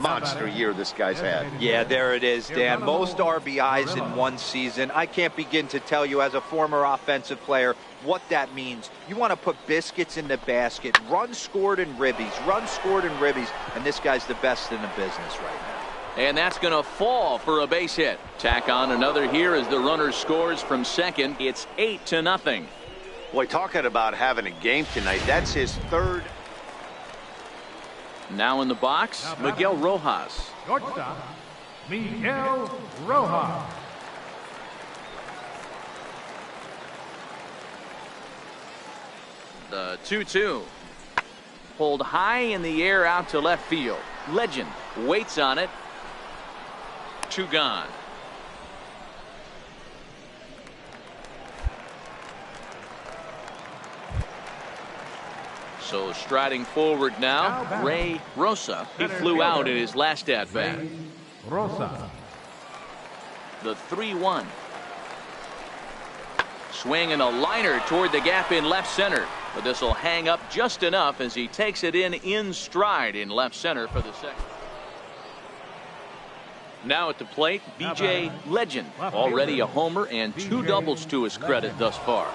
monster year this guy's had. Yeah, there it is, Dan. Most RBIs in one season. I can't begin to tell you as a former offensive player what that means. You want to put biscuits in the basket, runs scored in ribbies, and this guy's the best in the business right now. And that's going to fall for a base hit. Tack on another here as the runner scores from second. It's 8-0. Boy, talking about having a game tonight, that's his third. Now in the box, Miguel Rojas. Shortstop, Miguel Rojas. The 2-2. Pulled high in the air out to left field. Legend waits on it. 2 gone. So striding forward now, Ray Rosa. He flew out in his last at-bat. Rosa. The 3-1. Swinging a liner toward the gap in left center. But this will hang up just enough as he takes it in stride in left center for the second. Now at the plate, B.J. Legend. Already a homer and 2 doubles to his credit thus far.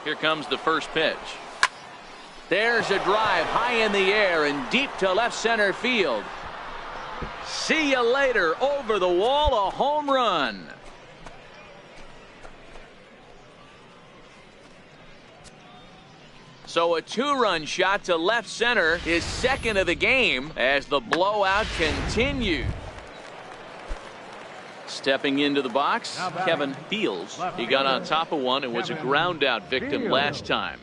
Here comes the first pitch. There's a drive high in the air and deep to left center field. See you later. Over the wall, a home run. So a 2-run shot to left center, his second of the game, as the blowout continues. Stepping into the box, Kevin Fields. He got on top of one and was a ground out victim last time.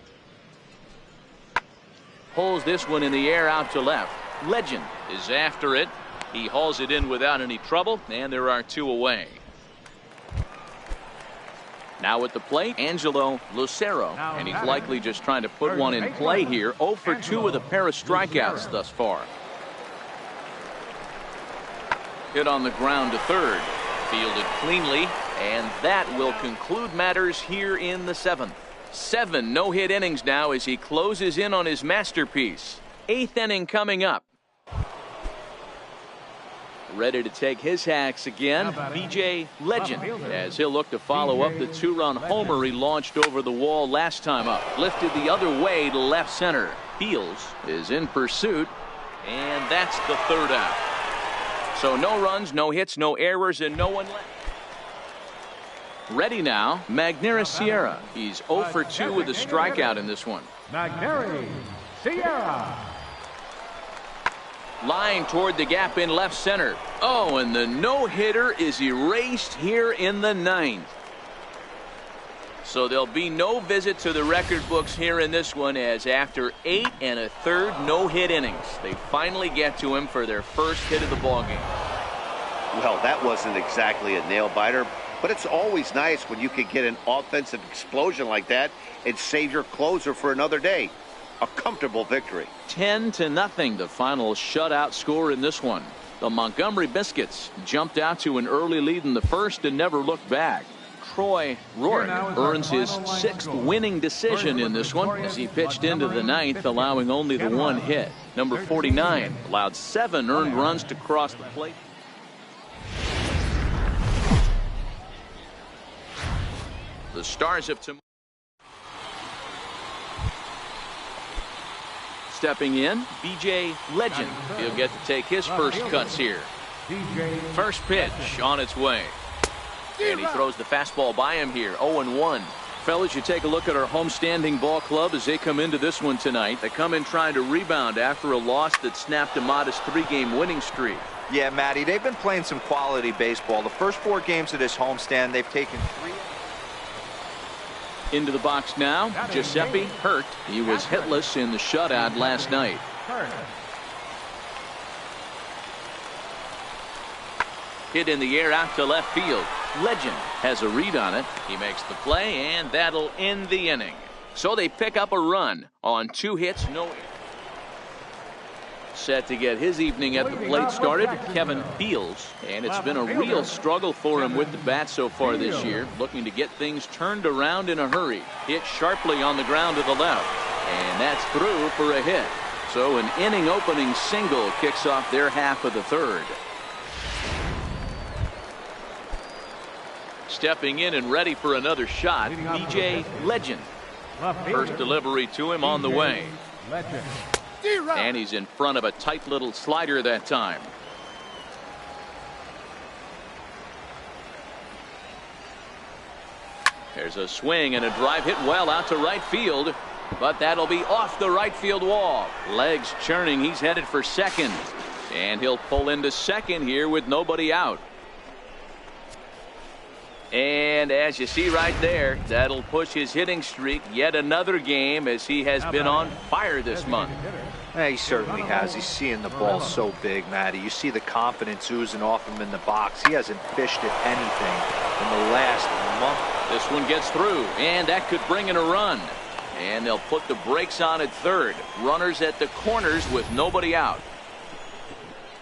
Pulls this one in the air out to left. Legend is after it. He hauls it in without any trouble, and there are 2 away. Now at the plate, Angelo Lucero, and he's likely just trying to put one in play here. 0 for 2 with a pair of strikeouts thus far. Hit on the ground to third. Fielded cleanly, and that will conclude matters here in the 7th. 7 no-hit innings now as he closes in on his masterpiece. 8th inning coming up. Ready to take his hacks again, B.J. Legend, as he'll look to follow up the 2-run homer he launched over the wall last time up. Lifted the other way to left center. Fields is in pursuit, and that's the 3rd out. So no runs, no hits, no errors, and no one left. Ready now, Magneuris Sierra. He's 0 for 2 with a strikeout in this one. Magneuris Sierra. Line toward the gap in left center. Oh, and the no-hitter is erased here in the 9th. So there'll be no visit to the record books here in this one, as after 8 1/3 no-hit innings, they finally get to him for their first hit of the ballgame. Well, that wasn't exactly a nail-biter, but it's always nice when you can get an offensive explosion like that and save your closer for another day. A comfortable victory. 10-0, the final shutout score in this one. The Montgomery Biscuits jumped out to an early lead in the first and never looked back. Troy Rourke earns his 6th winning decision in this one as he pitched into the 9th, allowing only the 1 hit. Number 49 allowed 7 earned runs to cross the plate. The Stars of tomorrow. Stepping in, B.J. Legend. He'll get to take his first cuts here. First pitch on its way. And he throws the fastball by him here. 0-1. Fellas, you take a look at our homestanding ball club as they come into this one tonight. They come in trying to rebound after a loss that snapped a modest 3-game winning streak. Yeah, Matty, they've been playing some quality baseball. The first 4 games of this homestand, they've taken 3. Into the box now, Giuseppe Hurt. He was hitless in the shutout last night. Hit in the air out to left field. Legend has a read on it. He makes the play, and that'll end the inning. So they pick up a run on 2 hits, no errors. Set to get his evening at the plate started, Kevin Fields, and it's been a real struggle for him with the bat so far this year, looking to get things turned around in a hurry. Hit sharply on the ground to the left, and that's through for a hit. So an inning opening single kicks off their half of the third. Stepping in and ready for another shot, BJ Legend. First delivery to him on the way. And he's in front of a tight little slider that time. There's a swing and a drive hit well out to right field. But that'll be off the right field wall. Legs churning. He's headed for second. And he'll pull into second here with nobody out. And as you see right there, that'll push his hitting streak yet another game, as he has been on fire this month. He certainly has. He's seeing the ball so big, Matty. You see the confidence oozing off him in the box. He hasn't fished at anything in the last month. This one gets through, and that could bring in a run. And they'll put the brakes on at third. Runners at the corners with nobody out.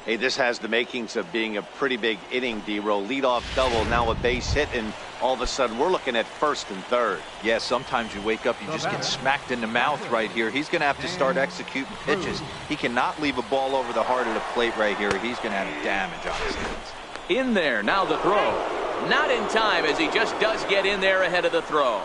Hey, this has the makings of being a pretty big inning, D-Row. Leadoff double, now a base hit, and all of a sudden we're looking at first and third. Yeah, sometimes you wake up, you just get smacked in the mouth right here. He's going to have to start executing pitches. He cannot leave a ball over the heart of the plate right here. He's going to have damage on his hands. In there, now the throw. Not in time, as he just does get in there ahead of the throw.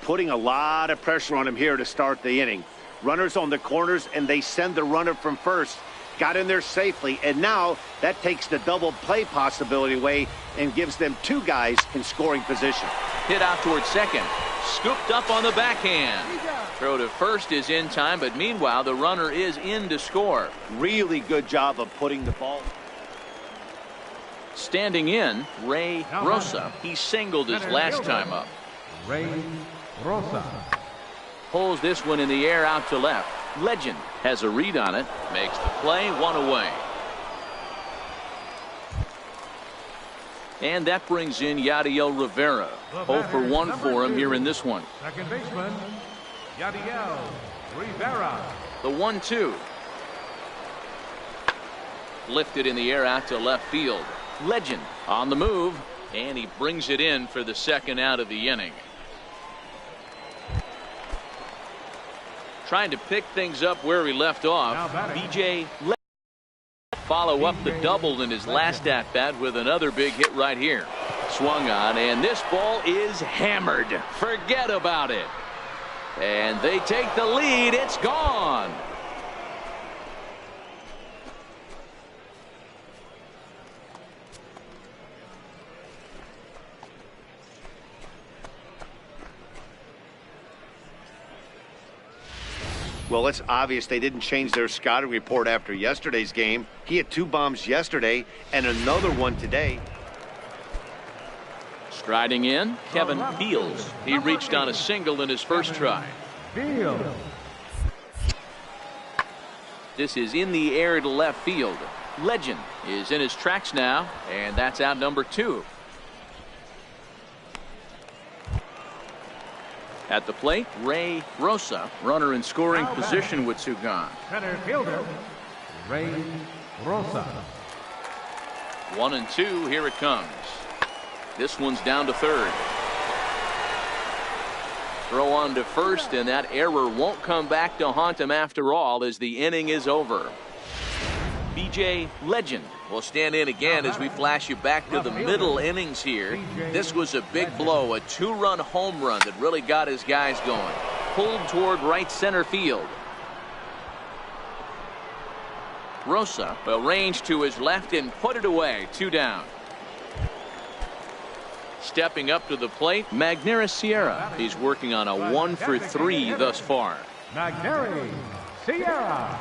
Putting a lot of pressure on him here to start the inning. Runners on the corners, and they send the runner from first. Got in there safely, and now that takes the double play possibility away and gives them two guys in scoring position. Hit out towards second. Scooped up on the backhand. Throw to first is in time, but meanwhile the runner is in to score. Really good job of putting the ball. Standing in, Ray Rosa. He singled his last time up. Ray Rosa. Pulls this one in the air out to left. Legend has a read on it. Makes the play, one away. And that brings in Yadiel Rivera. 0 for 1 for him here in this one. Second baseman, Yadiel Rivera. The 1-2. Lifted in the air out to left field. Legend on the move, and he brings it in for the second out of the inning. Trying to pick things up where he left off. BJ Legend follow up the double in his last at bat with another big hit right here. Swung on, and this ball is hammered. Forget about it. And they take the lead. It's gone. Well, it's obvious they didn't change their scouting report after yesterday's game. He had 2 bombs yesterday and another one today. Striding in, Kevin Fields. He reached on a single in his first try. Fields. This is in the air to left field. Legend is in his tracks now, and that's out number 2. At the plate, Ray Rosa, runner in scoring position with two gone. Center fielder, Ray Rosa. 1-2, here it comes. This one's down to third. Throw on to first, and that error won't come back to haunt him after all, as the inning is over. BJ Legend will stand in again as we flash you back to the middle innings here. This was a big blow, a 2-run home run that really got his guys going. Pulled toward right center field. Rosa will range to his left and put it away. 2 down. Stepping up to the plate, Magneuris Sierra. He's working on a 1 for 3 thus far. Magneuris Sierra.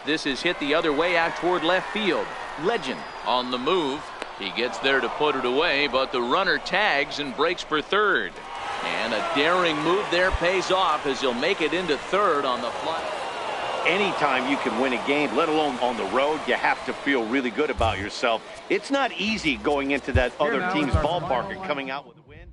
This is hit the other way out toward left field. Legend on the move. He gets there to put it away, but the runner tags and breaks for third. And a daring move there pays off, as he'll make it into third on the fly. Anytime you can win a game, let alone on the road, you have to feel really good about yourself. It's not easy going into that other team's ballpark and coming out with a win.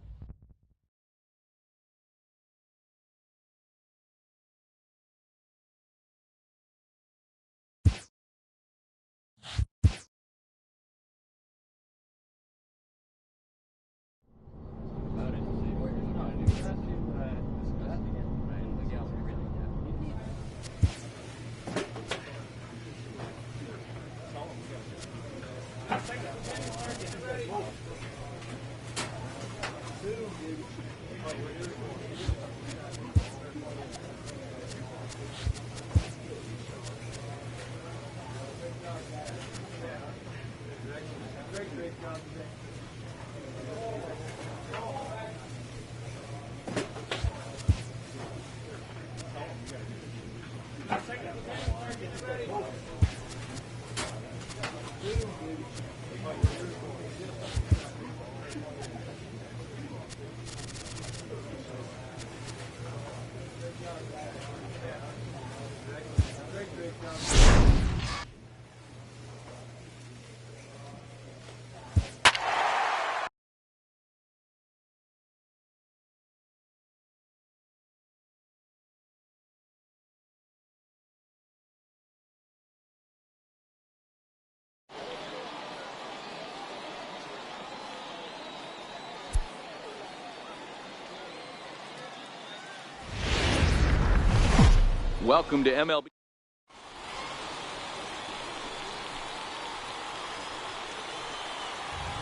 Welcome to MLB.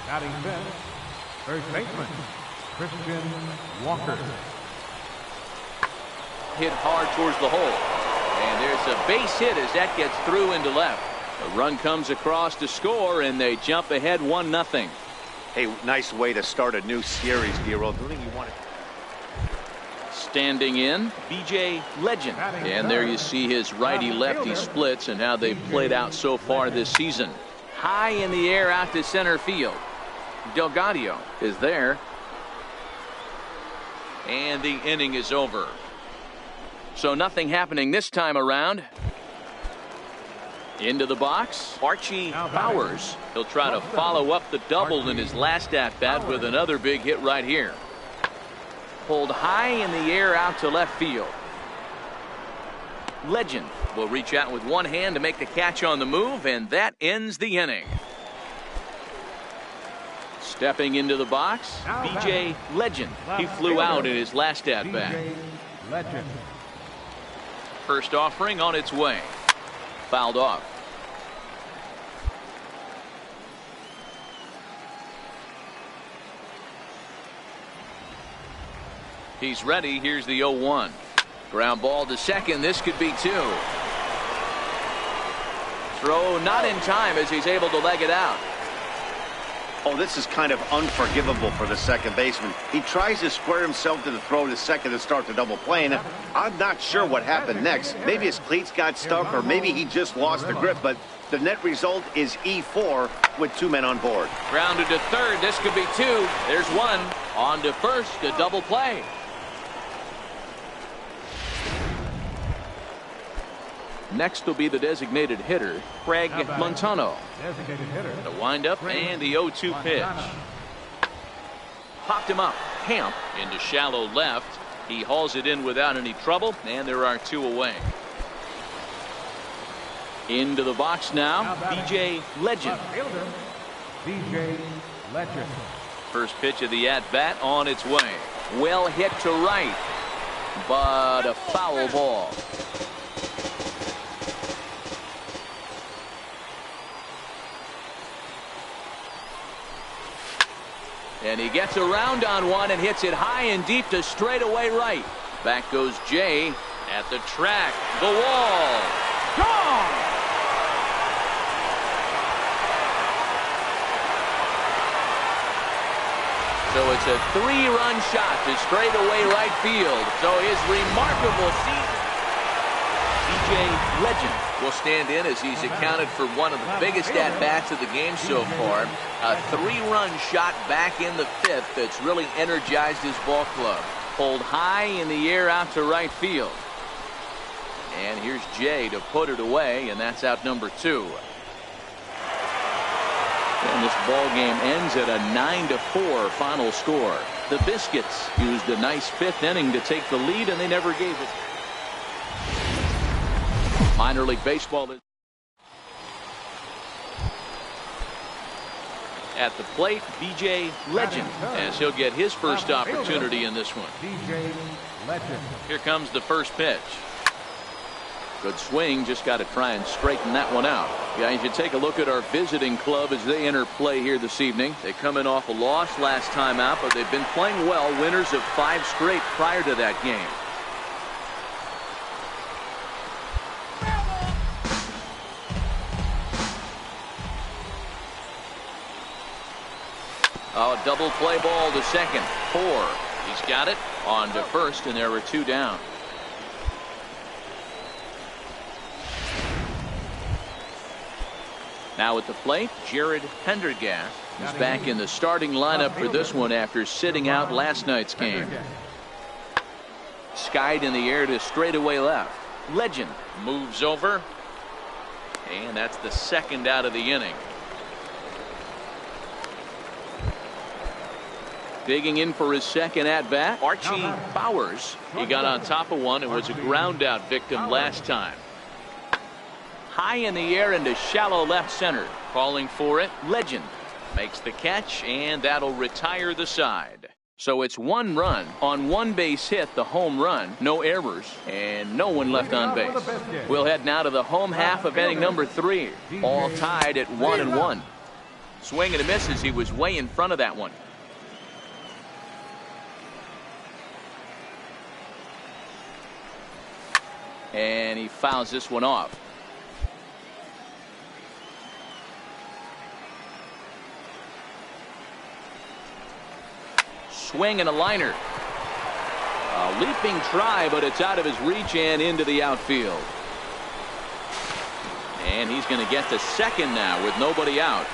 Batting fifth, first baseman, Christian Walker. Hit hard towards the hole. And there's a base hit as that gets through into left. A run comes across to score, and they jump ahead 1-0. Hey, nice way to start a new series, D-Roll. The thing you want to... Standing in, BJ Legend. And there you see his righty-lefty splits and how they've played out so far this season. High in the air out to center field. Delgado is there. And the inning is over. So nothing happening this time around. Into the box, Archie Bowers. He'll try to follow up the double in his last at-bat with another big hit right here. Pulled high in the air out to left field. Legend will reach out with one hand to make the catch on the move, and that ends the inning. Stepping into the box, BJ Legend. He flew out in his last at-bat. First offering on its way. Fouled off. He's ready. Here's the 0-1. Ground ball to second. This could be two. Throw not in time as he's able to leg it out. Oh, this is kind of unforgivable for the second baseman. He tries to square himself to the throw to second to start the double play, and I'm not sure what happened next. Maybe his cleats got stuck, or maybe he just lost the grip, but the net result is E4 with two men on board. Grounded to third. This could be two. There's one. On to first, a double play. Next will be the designated hitter, Craig Montano. The windup and the 0-2 pitch. Popped him up. Camp into shallow left. He hauls it in without any trouble, and there are two away. Into the box now, BJ Legend. BJ Legend. First pitch of the at-bat on its way. Well hit to right, but a foul ball. And he gets around on one and hits it high and deep to straightaway right. Back goes Jay at the track. The wall. Gone! So it's a three-run shot to straightaway right field. So his remarkable season. BJ Legend will stand in as he's accounted for one of the biggest at-bats of the game so far. A three-run shot back in the fifth that's really energized his ball club. Pulled high in the air out to right field. And here's Jay to put it away, and that's out number two. And this ball game ends at a 9-4 final score. The Biscuits used a nice fifth inning to take the lead, and they never gave it. Minor League Baseball is at the plate. BJ Legend, as he'll get his first opportunity in this one. BJ Legend. Here comes the first pitch. Good swing, just got to try and straighten that one out. Guys, you take a look at our visiting club as they enter play here this evening. They come in off a loss last time out, but they've been playing well, winners of 5 straight prior to that game. Oh, double play ball to second. 4. He's got it on to first, and there were 2 down. Now at the plate, Jared Pendergast is back in the starting lineup for this one after sitting out last night's game. Skied in the air to straightaway left. Legend moves over, and that's the second out of the inning. Digging in for his second at-bat, Archie Bowers. He got on top of one and was a ground-out victim last time. High in the air into shallow left center. Calling for it, Legend makes the catch, and that'll retire the side. So it's 1 run on 1 base hit, the home run, no errors, and no one left on base. We'll head now to the home half of inning number 3, all tied at 1-1. Swing and a miss as he was way in front of that one. And he fouls this one off. Swing and a liner. A leaping try, but it's out of his reach and into the outfield. And he's going to get to second now with nobody out.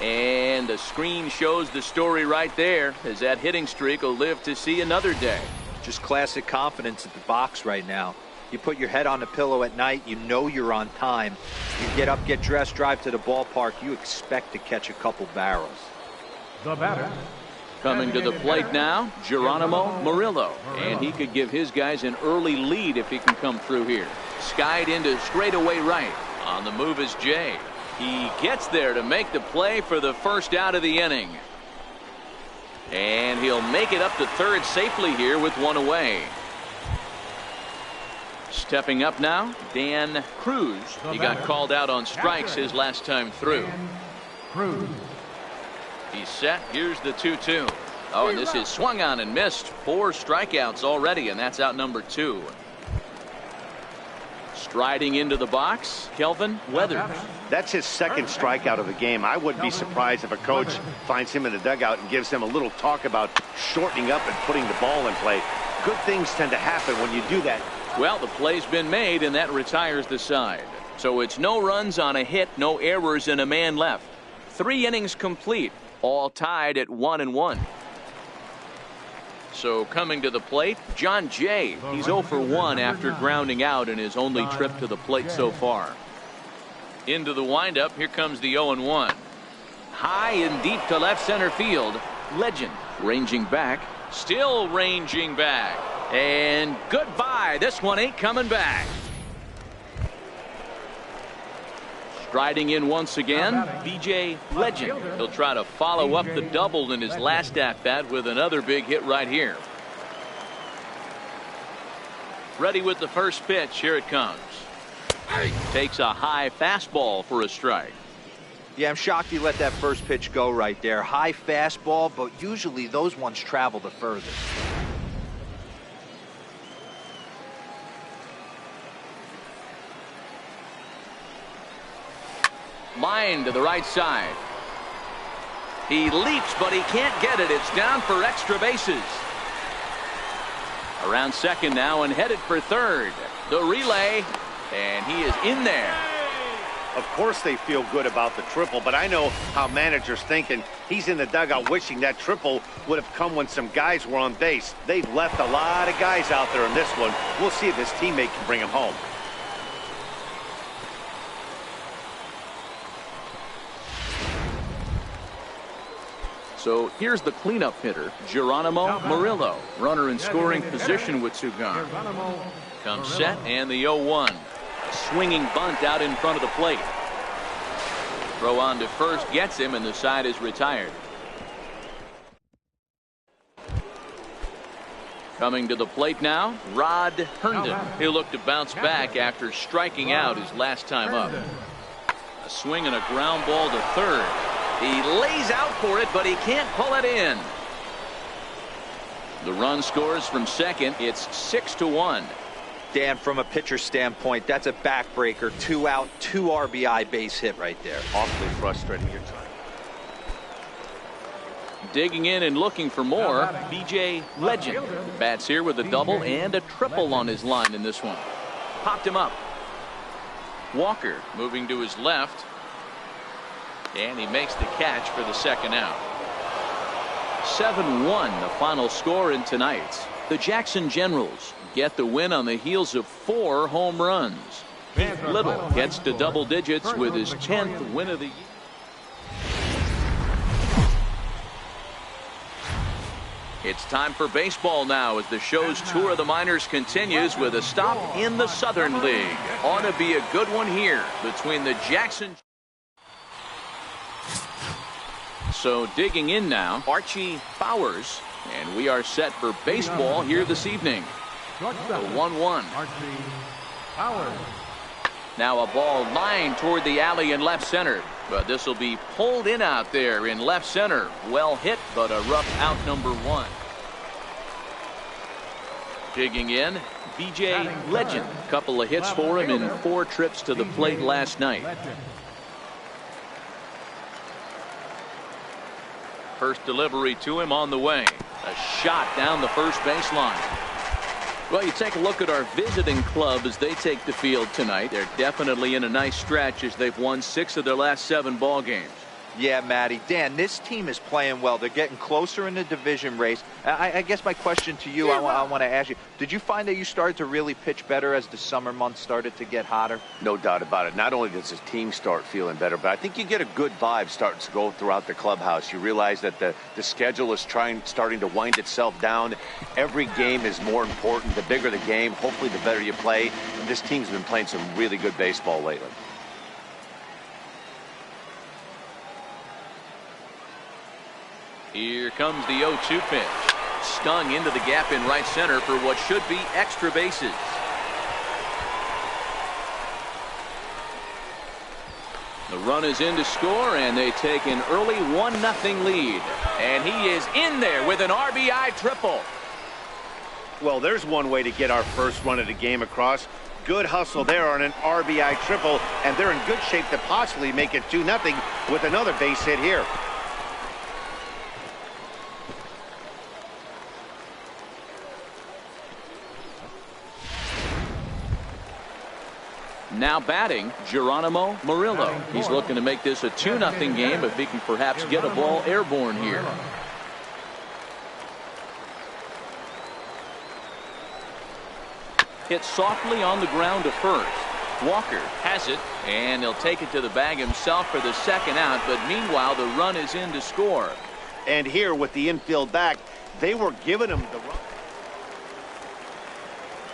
And the screen shows the story right there, as that hitting streak will live to see another day. Just classic confidence at the box right now. You put your head on the pillow at night, you know you're on time. You get up, get dressed, drive to the ballpark, you expect to catch a couple barrels. The batter. Coming to the plate now, Geronimo Murillo. And he could give his guys an early lead if he can come through here. Skied into straightaway right. On the move is Jay. He gets there to make the play for the first out of the inning. And he'll make it up to third safely here with 1 away. Stepping up now, Dan Cruz. He got called out on strikes his last time through. He's set. Here's the 2-2. Oh, and this is swung on and missed. 4 strikeouts already, and that's out number 2. Striding into the box, Kelvin Weathers. That's his second strikeout of the game. I wouldn't be surprised if a coach finds him in the dugout and gives him a little talk about shortening up and putting the ball in play. Good things tend to happen when you do that. Well, the play's been made, and that retires the side. So it's no runs on a hit, no errors, and a man left. 3 innings complete, all tied at 1-1. So coming to the plate, John Jay. He's 0 for 1 after grounding out in his only trip to the plate so far. Into the windup, here comes the 0-1. High and deep to left center field. Legend ranging back, still ranging back. And goodbye. This one ain't coming back. Striding in once again, BJ Legend. He'll try to follow up the double in his last at-bat with another big hit right here. Ready with the first pitch. Here it comes. Takes a high fastball for a strike. Yeah, I'm shocked he let that first pitch go right there. High fastball, but usually those ones travel the furthest. Line to the right side. He leaps, but he can't get it. It's down for extra bases. Around second now and headed for third. The relay, and he is in there. Of course they feel good about the triple, but I know how managers think, and he's in the dugout wishing that triple would have come when some guys were on base. They've left a lot of guys out there in this one. We'll see if his teammate can bring him home. So here's the cleanup hitter, Geronimo Murillo. Runner in scoring position with Sugan. Comes set, and the 0-1. A swinging bunt out in front of the plate. Throw on to first gets him, and the side is retired. Coming to the plate now, Rod Herndon. He'll look to bounce back after striking out his last time up. A swing and a ground ball to third. He lays out for it, but he can't pull it in. The run scores from second. It's 6-1. Dan, from a pitcher standpoint, that's a backbreaker. 2 out, 2 RBI base hit right there. Awfully frustrating. You're trying. Digging in and looking for more, B.J. Legend. Bats here with a double and a triple on his line in this one. Popped him up. Walker moving to his left. And he makes the catch for the second out. 7-1 the final score in tonight's. The Jackson Generals get the win on the heels of 4 home runs. Heath Little gets to double digits with his 10th win of the year. It's time for baseball now as the show's tour of the minors continues with a stop in the Southern League. Ought to be a good one here between the Jackson. So digging in now, Archie Bowers, and we are set for baseball here this evening. The 1-1. Now a ball lined toward the alley in left center, but this will be pulled in out there in left center. Well hit, but a rough out number 1. Digging in, B.J. Legend. Couple of hits for him in 4 trips to the plate last night. First delivery to him on the way. A shot down the first baseline. Well, you take a look at our visiting club as they take the field tonight. They're definitely in a nice stretch as they've won 6 of their last 7 ball games. Yeah, Matty. Dan, this team is playing well. They're getting closer in the division race. I guess my question to you, I want to ask you, did you find that you started to really pitch better as the summer months started to get hotter? No doubt about it. Not only does his team start feeling better, but I think you get a good vibe starting to go throughout the clubhouse. You realize that the schedule is starting to wind itself down. Every game is more important. The bigger the game, hopefully the better you play. And this team's been playing some really good baseball lately. Here comes the 0-2 pitch. Stung into the gap in right center for what should be extra bases. The run is in to score, and they take an early 1-0 lead. And he is in there with an RBI triple. Well, there's one way to get our first run of the game across. Good hustle there on an RBI triple, and they're in good shape to possibly make it 2-0 with another base hit here. Now batting, Geronimo Murillo. He's looking to make this a 2-0 game if he can perhaps get a ball airborne here. Hit softly on the ground to first. Walker has it, and he'll take it to the bag himself for the second out, but meanwhile the run is in to score. And here with the infield back, they were giving him the run.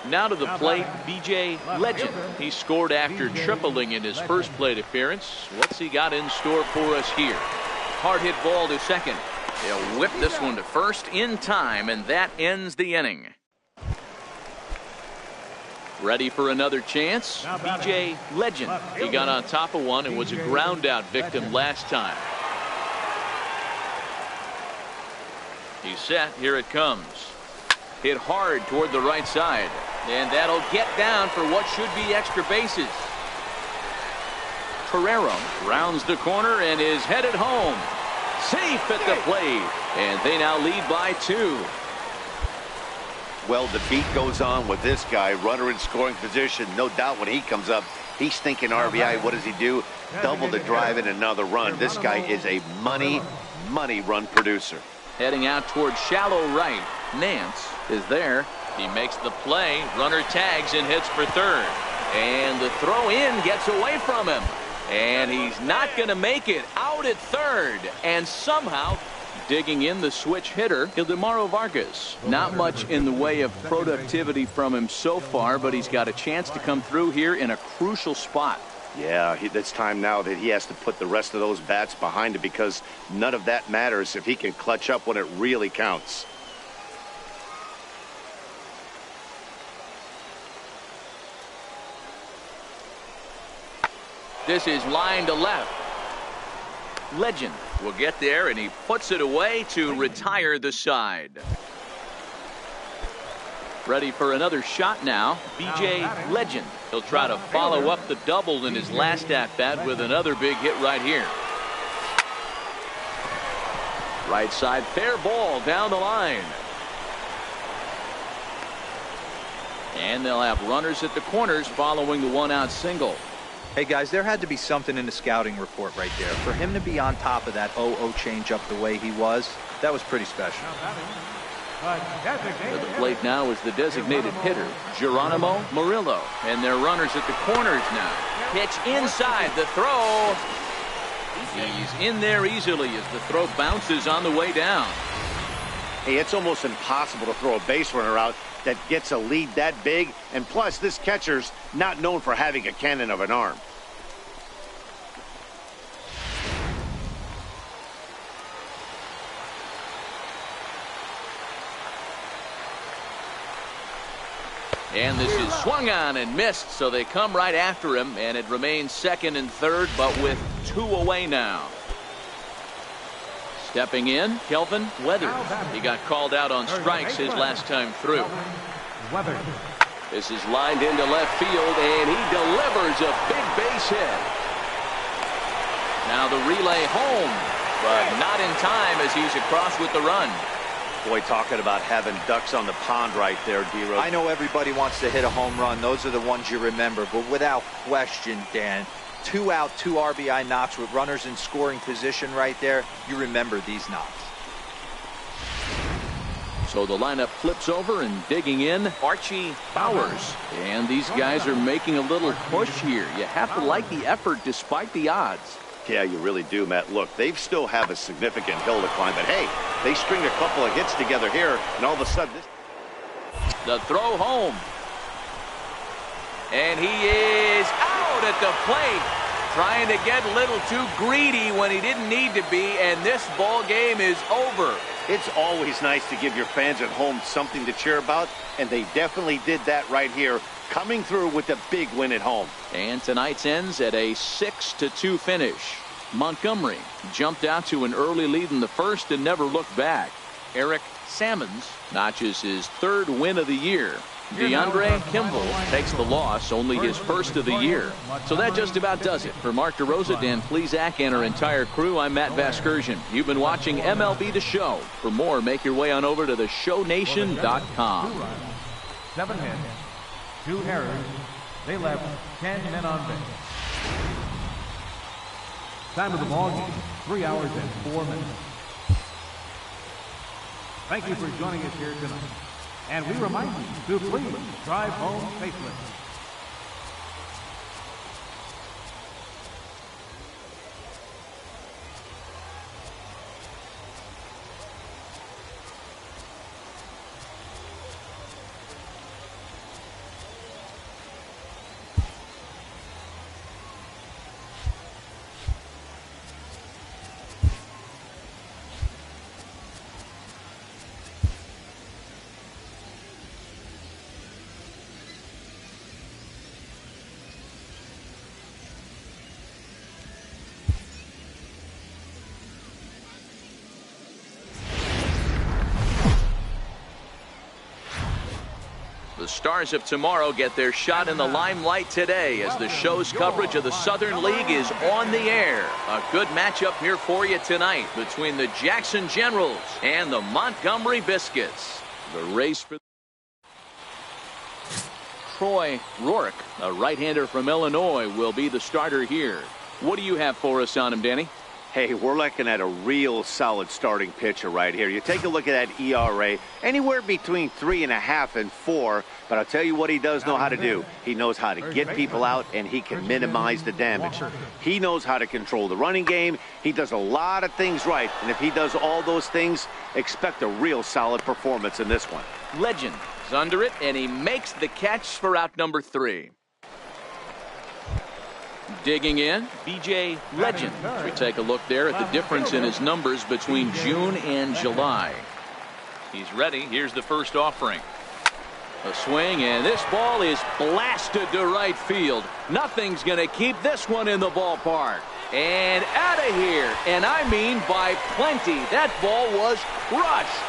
Now to the plate, B.J. Legend. He scored after tripling in his first plate appearance. What's he got in store for us here? Hard hit ball to second. They'll whip this one to first in time, and that ends the inning. Ready for another chance? B.J. Legend. He got on top of one and was a ground out victim last time. He's set. Here it comes. Hit hard toward the right side. And that'll get down for what should be extra bases. Carrero rounds the corner and is headed home. Safe at the plate. And they now lead by 2. Well, the beat goes on with this guy. Runner in scoring position. No doubt when he comes up, he's thinking RBI. What does he do? Double the drive and another run. This guy is a money run producer. Heading out toward shallow right. Nance is there. He makes the play. Runner tags and hits for third. And the throw in gets away from him. And he's not going to make it. Out at third. And somehow digging in the switch hitter, Ildemaro Vargas. Not much in the way of productivity from him so far, but he's got a chance to come through here in a crucial spot. Yeah, it's time now that he has to put the rest of those bats behind him because none of that matters if he can clutch up when it really counts. This is line to left. Legend will get there, and he puts it away to retire the side. Ready for another shot now, B.J. Legend. He'll try to follow up the double in his last at-bat with another big hit right here. Right side, fair ball down the line. And they'll have runners at the corners following the one-out single. Hey guys, there had to be something in the scouting report right there. For him to be on top of that 0-0 changeup the way he was, that was pretty special. To the plate now is the designated hitter, Geronimo Murillo. And they're runners at the corners now. Pitch inside, the throw. He's in there easily as the throw bounces on the way down. Hey, it's almost impossible to throw a base runner out that gets a lead that big. And plus, this catcher's not known for having a cannon of an arm. And this is swung on and missed, so they come right after him, and it remains second and third, but with 2 away now. Stepping in, Kelvin Weathers. He got called out on strikes his last time through. This is lined into left field, and he delivers a big base hit. Now the relay home, but not in time as he's across with the run. Boy, talking about having ducks on the pond right there, D-Rose. I know everybody wants to hit a home run. Those are the ones you remember. But without question, Dan, 2 out, 2 RBI knocks with runners in scoring position right there. You remember these knocks. So the lineup flips over, and digging in, Archie Bowers. And these guys are making a little push here. You have to like the effort despite the odds. Yeah, you really do, Matt. Look, they still have a significant hill to climb, but hey, they string a couple of hits together here, and all of a sudden the throw home. And he is out at the plate, trying to get a little too greedy when he didn't need to be, and this ball game is over. It's always nice to give your fans at home something to cheer about, and they definitely did that right here, coming through with a big win at home. And tonight's ends at a 6-2 finish. Montgomery jumped out to an early lead in the first and never looked back. Eric Sammons notches his 3rd win of the year. DeAndre Kimball takes the loss, only his 1st of the year. So that just about does it. For Mark DeRosa, Dan Plesac, and our entire crew, I'm Matt Vasgersian. You've been watching MLB The Show. For more, make your way on over to theshownation.com. 7 hits, 2 errors. They left 10 men on base. Time of the ball game, 3 hours and 4 minutes. Thank you for joining us here tonight. And we remind you to please drive home safely. The Stars of tomorrow get their shot in the limelight today as the show's coverage of the Southern League is on the air. A good matchup here for you tonight between the Jackson Generals and the Montgomery Biscuits. The race for Troy Rourke, a right-hander from Illinois, will be the starter here. What do you have for us on him, Danny? Hey, we're looking at a real solid starting pitcher right here. You take a look at that ERA, anywhere between 3.5 and 4. But I'll tell you what he does know how to do. He knows how to get people out, and he can minimize the damage. He knows how to control the running game. He does a lot of things right. And if he does all those things, expect a real solid performance in this one. Legend is under it, and he makes the catch for out number 3. Digging in, B.J. Legend. As we take a look there at the difference in his numbers between June and July. He's ready. Here's the first offering. A swing, and this ball is blasted to right field. Nothing's going to keep this one in the ballpark. And out of here, and I mean by plenty. That ball was crushed.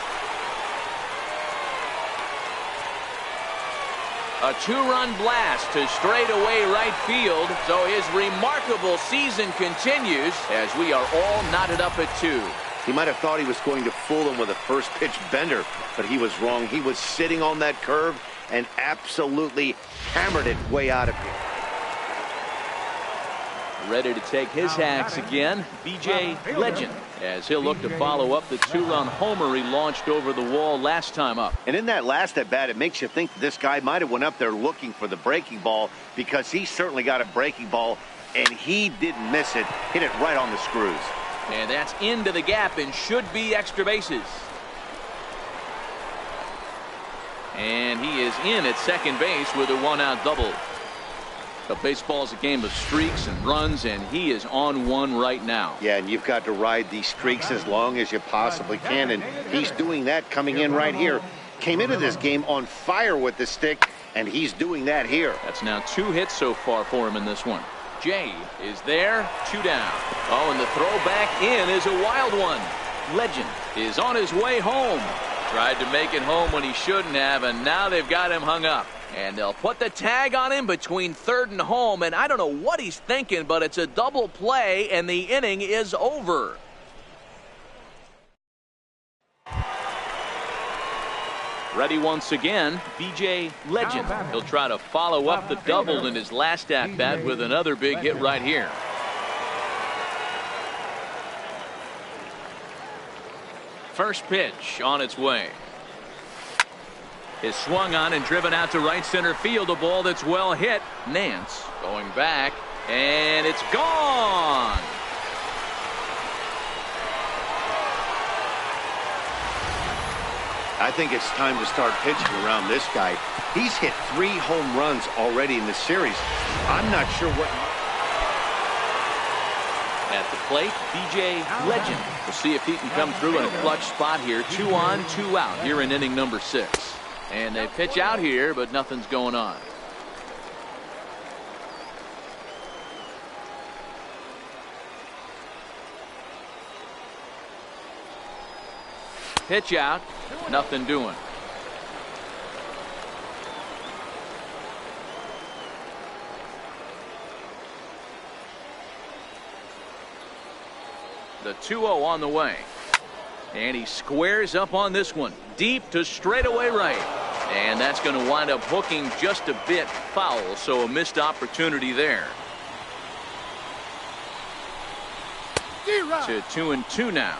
A two-run blast to straightaway right field. So his remarkable season continues as we are all knotted up at 2. He might have thought he was going to fool him with a first pitch bender, but he was wrong. He was sitting on that curve and absolutely hammered it way out of here. Ready to take his hacks again, B.J. Legend, as he'll look to follow up the two-run homer he launched over the wall last time up. And in that last at-bat, it makes you think this guy might have went up there looking for the breaking ball, because he certainly got a breaking ball, and he didn't miss it. Hit it right on the screws. And that's into the gap and should be extra bases. And he is in at second base with a one-out double. But baseball is a game of streaks and runs, and he is on one right now. Yeah, and you've got to ride these streaks as long as you possibly can, and he's doing that coming in right here. Came into this game on fire with the stick, and he's doing that here. That's now 2 hits so far for him in this one. Jay is there, 2 down. Oh, and the throw back in is a wild one. Legend is on his way home. Tried to make it home when he shouldn't have, and now they've got him hung up. And they'll put the tag on him between third and home, and I don't know what he's thinking, but it's a double play, and the inning is over. Ready once again, B.J. Legend. He'll try to follow up the double in his last at-bat with another big hit right here. First pitch on its way. Is swung on and driven out to right center field. A ball that's well hit. Nance going back, and it's gone. I think it's time to start pitching around this guy. He's hit 3 home runs already in this series. I'm not sure what... At the plate, B.J. Legend. We'll see if he can come through in a clutch spot here. 2 on, 2 out here in inning number 6. And they pitch out here, but nothing's going on. Pitch out, nothing doing. The 2-0 on the way. And he squares up on this one. Deep to straightaway right. And that's going to wind up hooking just a bit foul, so a missed opportunity there. To 2-2 now.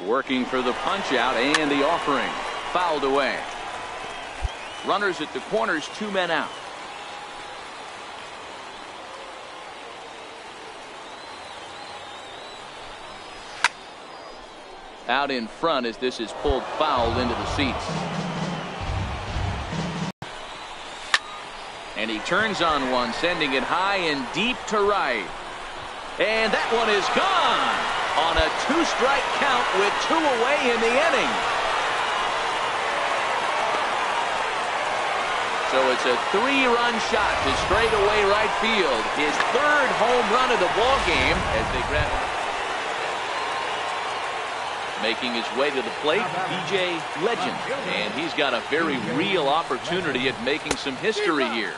Working for the punch out, and the offering fouled away. Runners at the corners, 2 men out. Out in front as this is pulled foul into the seats. And he turns on one, sending it high and deep to right. And that one is gone on a 2-strike count with 2 away in the inning. So it's a 3-run shot to straightaway right field. His 3rd home run of the ball game as they grab him. Making his way to the plate, B.J. Legend. And he's got a very real opportunity at making some history here.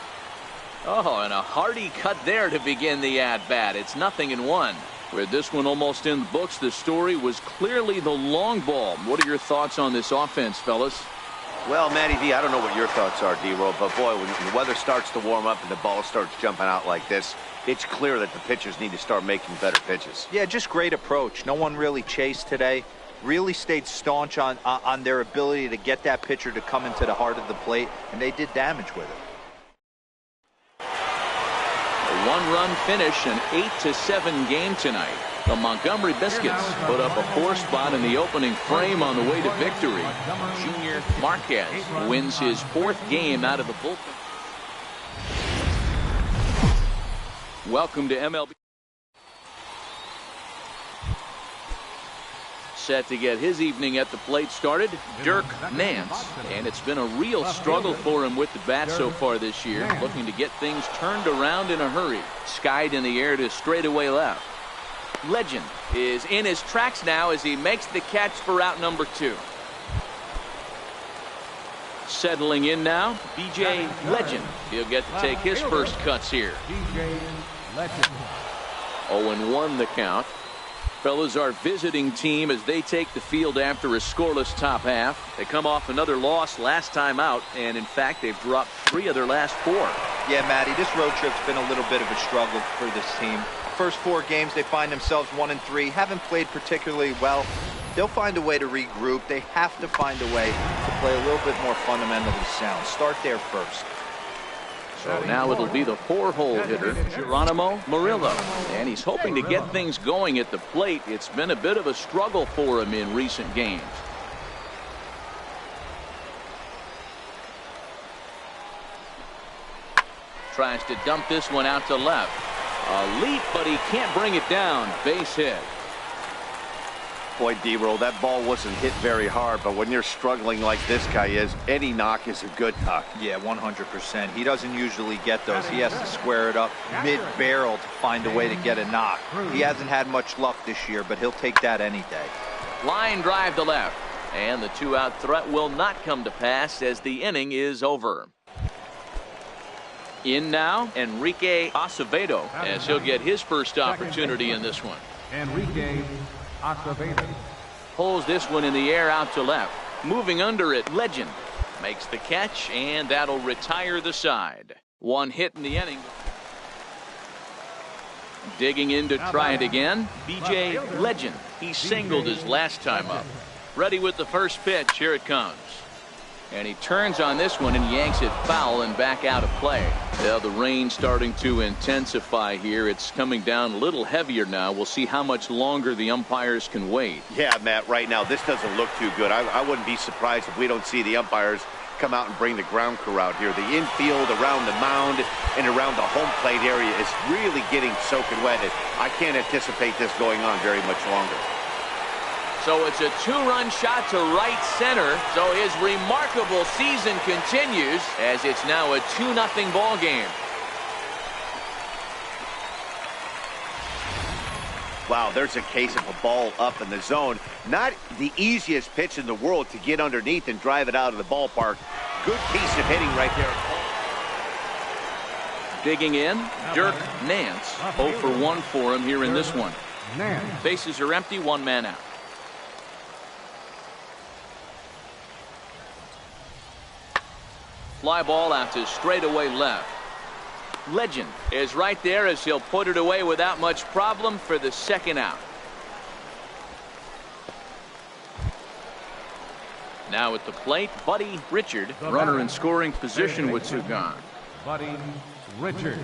Oh, and a hearty cut there to begin the at-bat. It's 0-1. With this one almost in the books, the story was clearly the long ball. What are your thoughts on this offense, fellas? Well, Matty V, I don't know what your thoughts are, D-Roll, but boy, when the weather starts to warm up and the ball starts jumping out like this, it's clear that the pitchers need to start making better pitches. Yeah, just great approach. No one really chased today. Really stayed staunch on their ability to get that pitcher to come into the heart of the plate, and they did damage with it. A 1-run finish, an 8-7 game tonight. The Montgomery Biscuits put up a 4 spot in the opening frame on the way to victory. Junior Marquez wins his 4th game out of the bullpen. Welcome to MLB. set to get his evening at the plate started, Dirk Nance. And it's been a real struggle for him with the bat so far this year, looking to get things turned around in a hurry. Skied in the air to straightaway left. Legend is in his tracks now as he makes the catch for out number 2. Settling in now, B.J. Legend. He'll get to take his first cuts here. 0-1 the count. Fellas, our visiting team as they take the field after a scoreless top half. They come off another loss last time out, and in fact they've dropped 3 of their last 4. Yeah, Matty, this road trip's been a little bit of a struggle for this team. First 4 games they find themselves 1-3, haven't played particularly well. They'll find a way to regroup. They have to find a way to play a little bit more fundamentally sound. Start there first. So now it'll be the 4-hole hitter, Geronimo Murillo. And he's hoping to get things going at the plate. It's been a bit of a struggle for him in recent games. Tries to dump this one out to left. A leap, but he can't bring it down. Base hit. Boy, D-Roll, that ball wasn't hit very hard, but when you're struggling like this guy is, any knock is a good knock. Yeah, 100%. He doesn't usually get those. He has to square it up mid-barrel to find a way to get a knock. He hasn't had much luck this year, but he'll take that any day. Line drive to left. And the 2-out threat will not come to pass as the inning is over. In now, Enrique Acevedo, as he'll get his first opportunity in this one. Enrique Acevedo. Pulls this one in the air out to left. Moving under it, Legend makes the catch, and that'll retire the side. 1 hit in the inning. Digging in to try it again, B.J. Legend. He singled his last time up. Ready with the first pitch. Here it comes. And he turns on this one and yanks it foul and back out of play. Well, the rain starting to intensify here. It's coming down a little heavier now. We'll see how much longer the umpires can wait. Yeah, Matt, right now this doesn't look too good. I wouldn't be surprised if we don't see the umpires come out and bring the ground crew out here. The infield around the mound and around the home plate area is really getting soaking wet. I can't anticipate this going on very much longer. So it's a 2-run shot to right center. So his remarkable season continues as it's now a 2-0 ball game. Wow, there's a case of a ball up in the zone. Not the easiest pitch in the world to get underneath and drive it out of the ballpark. Good piece of hitting right there. Digging in, Dirk Nance. 0 for 1 for him here in this one. Bases are empty, 1 man out. Fly ball out to straightaway left. Legend is right there as he'll put it away without much problem for the 2nd out. Now at the plate, Buddy Richard. Runner in scoring position with 2 gone. Buddy Richard.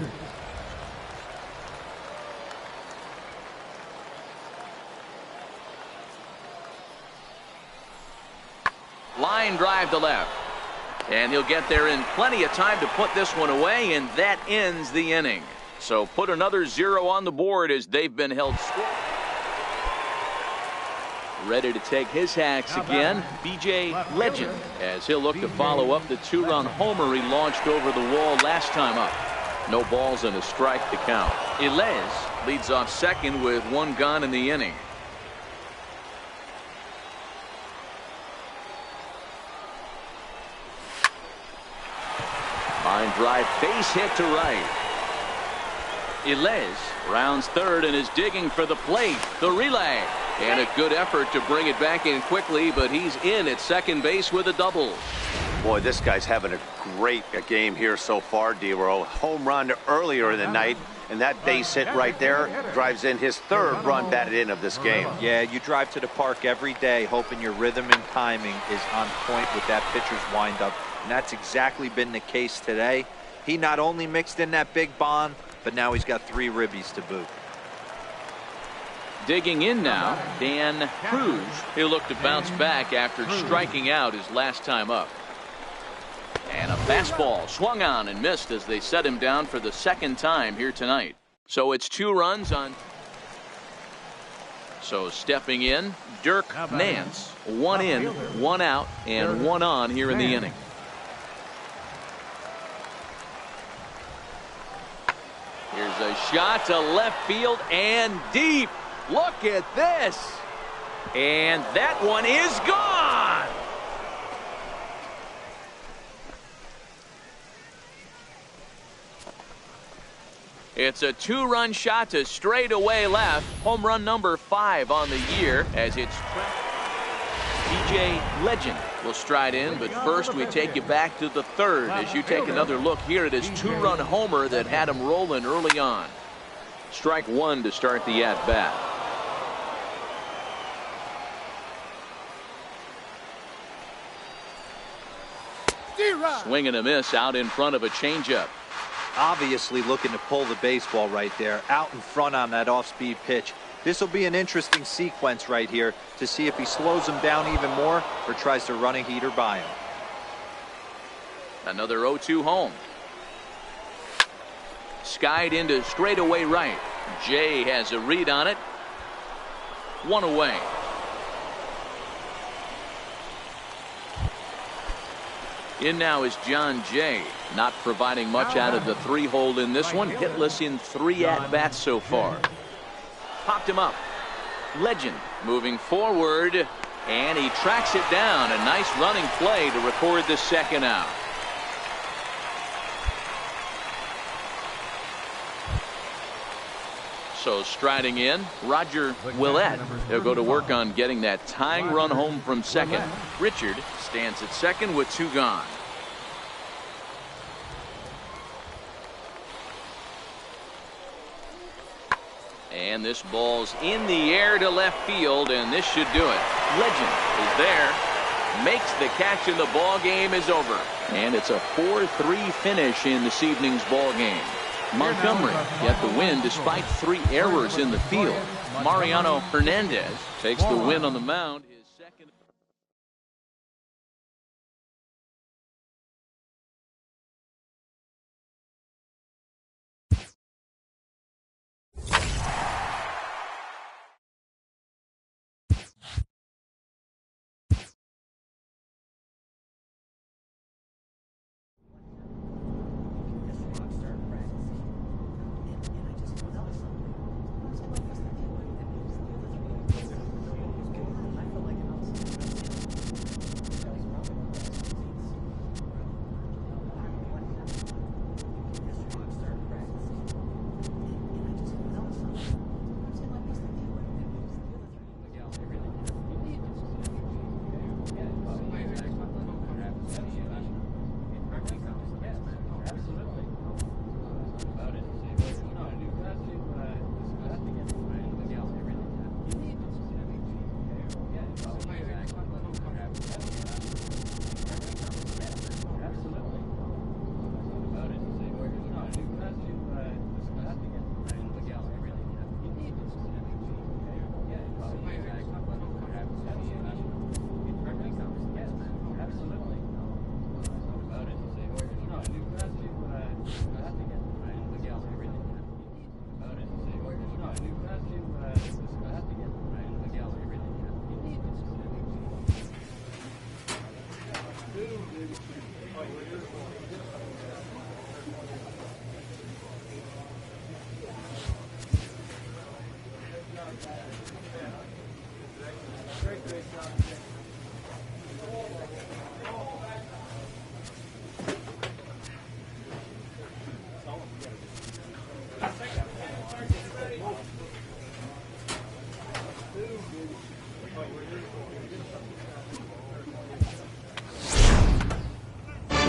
Line drive to left. And he'll get there in plenty of time to put this one away, and that ends the inning. So put another 0 on the board as they've been held score. Ready to take his hacks again, B.J. Legend, as he'll look to follow up the 2-run homer he launched over the wall last time up. No balls and a strike to count. Ilez leads off second with 1 gone in the inning. Line drive, base hit to right. Ilez rounds third and is digging for the plate. The relay. And a good effort to bring it back in quickly, but he's in at second base with a double. Boy, this guy's having a great game here so far, D-Roll. Home run earlier in the night, and that base hit right there drives in his 3rd run batted in of this game. Yeah, you drive to the park every day hoping your rhythm and timing is on point with that pitcher's windup. And that's exactly been the case today. He not only mixed in that big bomb, but now he's got 3 ribbies to boot. Digging in now, Dan Cruz. He'll look to bounce back after striking out his last time up. And a fastball swung on and missed as they set him down for the 2nd time here tonight. So it's 2 runs on. So stepping in, Dirk Nance. 1 in, 1 out, and 1 on here in the inning. Here's a shot to left field and deep. Look at this. And that one is gone. It's a 2-run shot to straightaway left. Home run number 5 on the year as it's DJ Legend will stride in, but first we take you back to the 3rd as you take another look here at his 2-run homer that had him rolling early on. Strike 1 to start the at-bat. Swing and a miss out in front of a changeup. Obviously looking to pull the baseball right there, out in front on that off-speed pitch. This will be an interesting sequence right here to see if he slows him down even more or tries to run a heater by him. Another 0-2 home. Skied into straightaway right. Jay has a read on it. 1 away. In now is John Jay, not providing much out of the 3-hole in this one. Hitless in 3 at-bats so far. Popped him up. Legend moving forward, and he tracks it down. A nice running play to record the 2nd out. So striding in, Roger Willett. They'll go to work on getting that tying run home from second. Richard stands at second with 2 gone. And this ball's in the air to left field, and this should do it. Legend is there, makes the catch, and the ball game is over. And it's a 4-3 finish in this evening's ball game. Montgomery get the win despite 3 errors in the field. Mariano Hernandez takes the win on the mound. His second.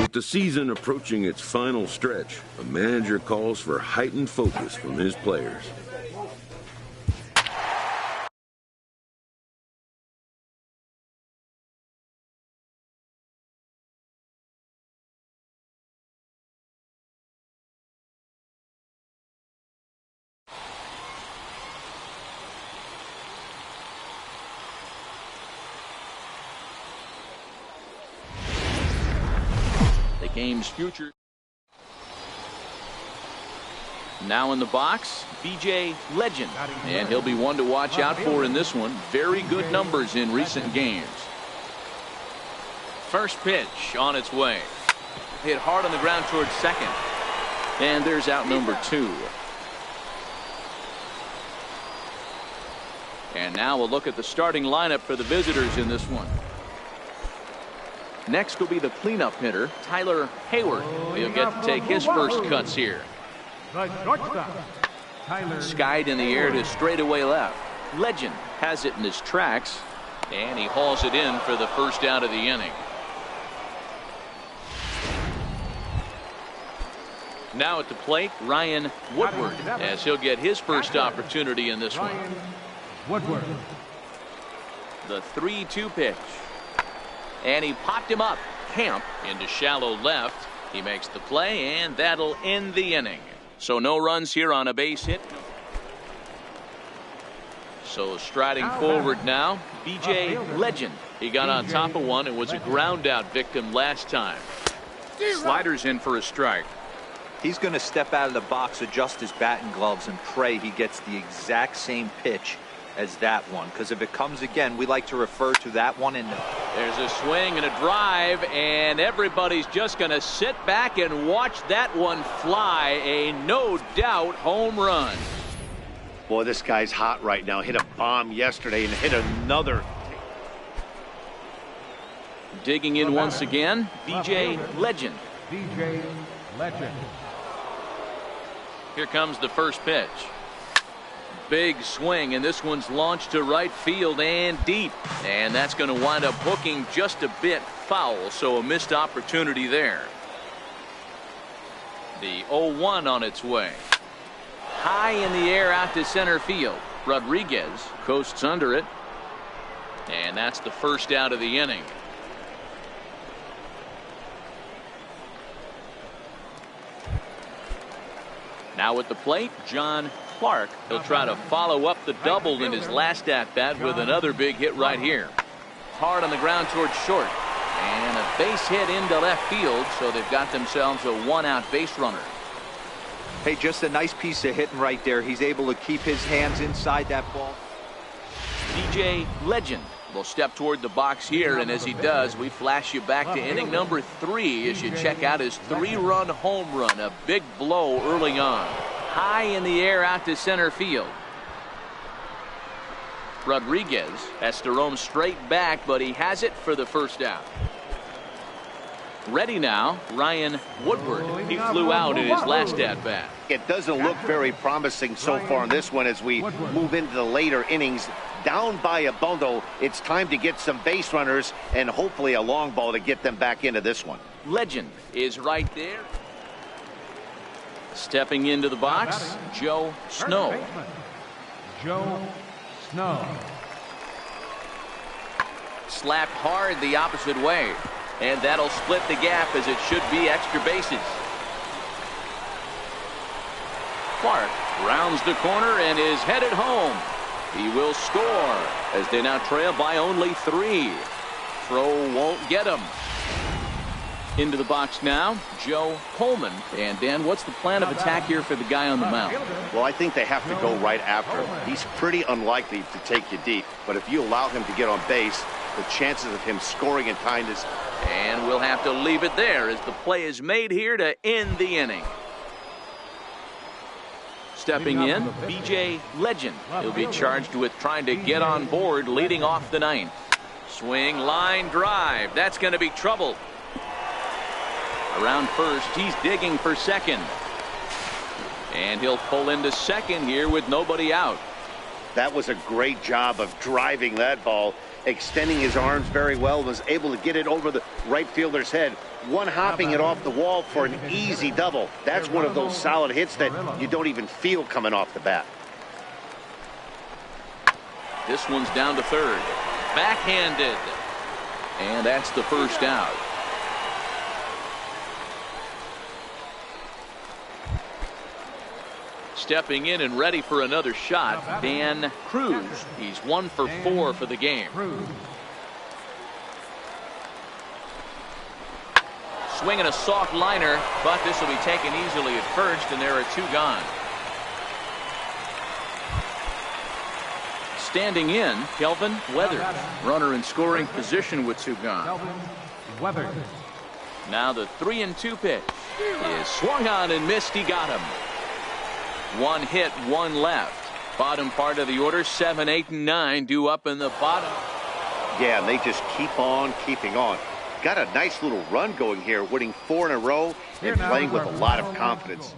With the season approaching its final stretch, a manager calls for heightened focus from his players. Game's future. Now in the box, BJ Legend, and he'll be one to watch out for in this one. Very good numbers in recent games. First pitch on its way. Hit hard on the ground towards second. And there's out number 2. And now we'll look at the starting lineup for the visitors in this one. Next will be the cleanup hitter, Tyler Hayward. He'll get to take his first cuts here. Skied in the air to straightaway left. Legend has it in his tracks, and he hauls it in for the first out of the inning. Now at the plate, Ryan Woodward, as he'll get his first opportunity in this one. Woodward. The 3-2 pitch. And he popped him up. Camp into shallow left. He makes the play, and that'll end the inning. So no runs here on a base hit. So striding forward now, BJ Legend. He got on top of one and was a ground out victim last time. Sliders in for a strike. He's going to step out of the box, adjust his bat and gloves, and pray he gets the exact same pitch as that one, because if it comes again, we like to refer to that one in. There's a swing and a drive, and everybody's just going to sit back and watch that one fly. A no doubt home run. Boy, this guy's hot right now. Hit a bomb yesterday and hit another. Digging in once again, BJ Legend. BJ Legend. Here comes the first pitch. Big swing, and this one's launched to right field and deep. And that's going to wind up hooking just a bit foul, so a missed opportunity there. The 0-1 on its way. High in the air out to center field. Rodriguez coasts under it. And that's the first out of the inning. Now at the plate, John Clark. He'll try to follow up the double in his last at-bat with another big hit right here. Hard on the ground towards short. And a base hit into left field, so they've got themselves a one-out base runner. Hey, just a nice piece of hitting right there. He's able to keep his hands inside that ball. BJ Legend will step toward the box here, and as he does, we flash you back to inning number 3 as you check out his 3-run home run. A big blow early on. High in the air out to center field. Rodriguez has to roam straight back, but he has it for the first out. Ready now, Ryan Woodward. He flew out in his last at-bat. It doesn't look very promising so far in this one as we move into the later innings. Down by a bundle, it's time to get some base runners and hopefully a long ball to get them back into this one. Legend is right there. Stepping into the box, Joe Snow. Joe Snow. Slapped hard the opposite way. And that'll split the gap as it should be extra bases. Clark rounds the corner and is headed home. He will score as they now trail by only 3. Throw won't get him. Into the box now, Joe Coleman. And Dan, what's the plan of attack here for the guy on the mound? Well, I think they have to go right after him. He's pretty unlikely to take you deep, but if you allow him to get on base, the chances of him scoring in time is. And we'll have to leave it there as the play is made here to end the inning. Stepping in, BJ Legend. He'll be charged with trying to get on board leading off the 9th. Swing, line, drive. That's going to be trouble. Around first, he's digging for second. And he'll pull into second here with nobody out. That was a great job of driving that ball, extending his arms very well, was able to get it over the right fielder's head, one-hopping it off the wall for an easy double. That's one of those solid hits that you don't even feel coming off the bat. This one's down to third. Backhanded. And that's the first out. Stepping in and ready for another shot, Dan Cruz. He's 1 for 4 for the game. Swinging a soft liner, but this will be taken easily at first, and there are 2 gone. standing in, Kelvin Weathers. Runner in scoring position with 2 gone. Kelvin Weathers. Now the 3-2 pitch is swung on and missed. He got him. 1 hit, 1 left. Bottom part of the order, 7, 8, and 9 due up in the bottom. Yeah, and they just keep on keeping on. Got a nice little run going here, winning 4 in a row and playing with a lot of confidence.